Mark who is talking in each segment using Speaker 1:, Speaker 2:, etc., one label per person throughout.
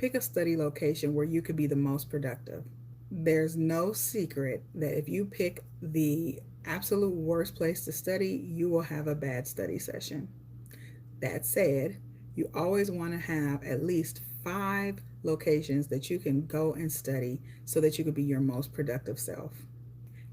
Speaker 1: Pick a study location where you could be the most productive. There's no secret that if you pick the absolute worst place to study, you will have a bad study session. That said, you always want to have at least 5 locations that you can go and study so that you can be your most productive self.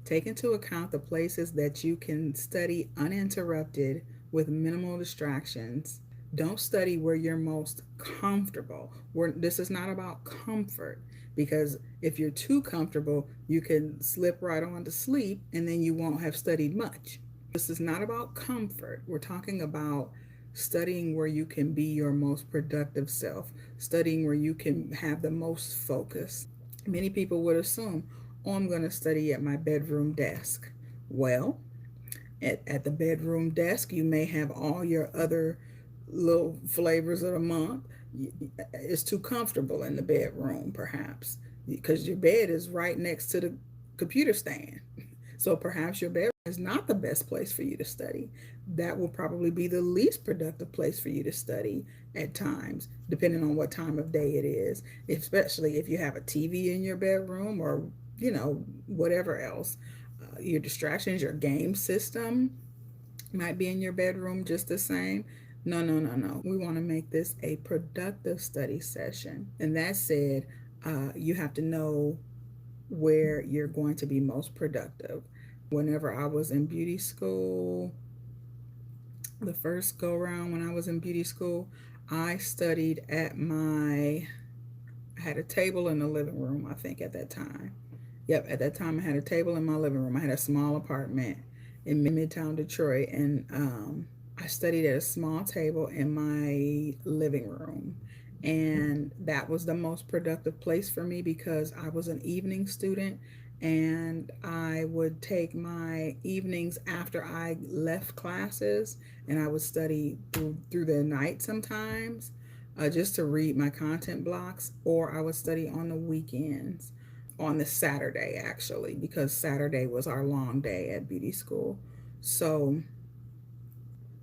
Speaker 1: Take into account the places that you can study uninterrupted with minimal distractions. Don't study where you're most comfortable. This is not about comfort, because if you're too comfortable, you can slip right on to sleep and then you won't have studied much. This is not about comfort. We're talking about studying where you can be your most productive self, studying where you can have the most focus. Many people would assume, oh, I'm going to study at my bedroom desk. Well, at the bedroom desk, you may have all your other little flavors of the month. It's too comfortable in the bedroom, perhaps, because your bed is right next to the computer stand. So perhaps your bedroom is not the best place for you to study. That will probably be the least productive place for you to study at times, depending on what time of day it is, especially if you have a TV in your bedroom or, whatever else. Your distractions, your game system might be in your bedroom just the same. No, no, no, no. We want to make this a productive study session. And that said, you have to know where you're going to be most productive. Whenever I was in beauty school, the first go round when I was in beauty school, I studied I had a table in the living room, I think, at that time. Yep, at that time I had a table in my living room. I had a small apartment in Midtown Detroit, and I studied at a small table in my living room. And that was the most productive place for me because I was an evening student, and I would take my evenings after I left classes, and I would study through the night sometimes, just to read my content blocks, or I would study on the weekends, on the Saturday actually, because Saturday was our long day at beauty school. So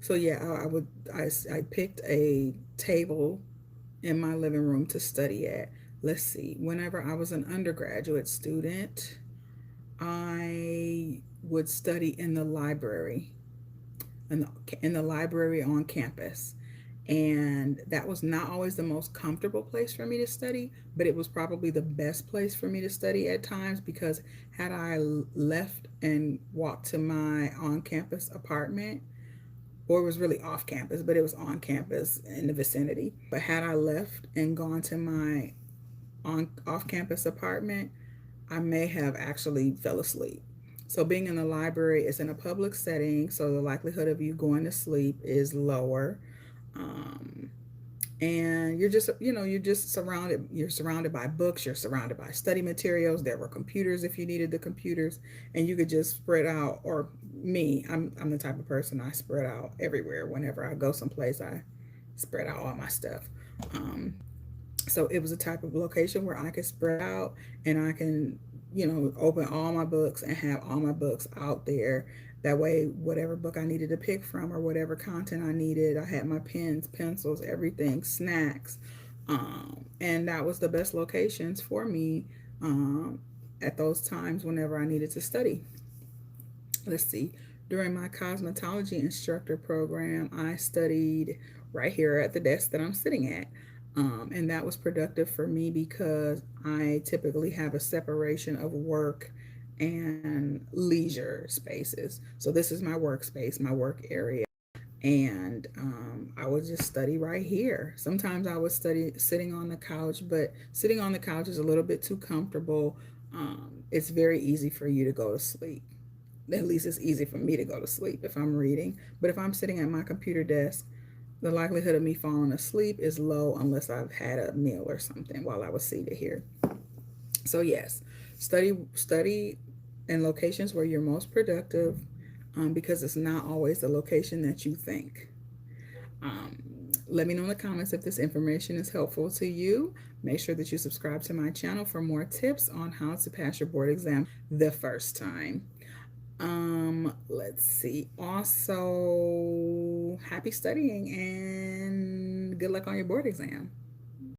Speaker 1: yeah, I picked a table in my living room to study at. Let's see. Whenever I was an undergraduate student, I would study in the library, in the library on campus. And that was not always the most comfortable place for me to study, but it was probably the best place for me to study at times, because had I left and walked to my on campus apartment, or it was really off campus, but it was on campus in the vicinity. But had I left and gone to my on off campus apartment, I may have actually fell asleep. So being in the library is in a public setting, so the likelihood of you going to sleep is lower. Um, and you're surrounded by books, you're surrounded by study materials. There were computers if you needed the computers, and you could just spread out. Or me, I'm the type of person, I spread out everywhere. Whenever I go someplace, I spread out all my stuff. um, so it was a type of location where I could spread out, and I can, open all my books and have all my books out there. That way, whatever book I needed to pick from or whatever content I needed, I had my pens, pencils, everything, snacks. And that was the best locations for me at those times whenever I needed to study. Let's see. During my cosmetology instructor program, I studied right here at the desk that I'm sitting at. And that was productive for me because I typically have a separation of work and leisure spaces. So this is my workspace, my work area. And I would just study right here. Sometimes I would study sitting on the couch, but sitting on the couch is a little bit too comfortable. It's very easy for you to go to sleep. At least it's easy for me to go to sleep if I'm reading. But if I'm sitting at my computer desk, the likelihood of me falling asleep is low unless I've had a meal or something while I was seated here. So yes, study in locations where you're most productive, because it's not always the location that you think. Let me know in the comments if this information is helpful to you. Make sure that you subscribe to my channel for more tips on how to pass your board exam the first time. Let's see. Also, happy studying and good luck on your board exam.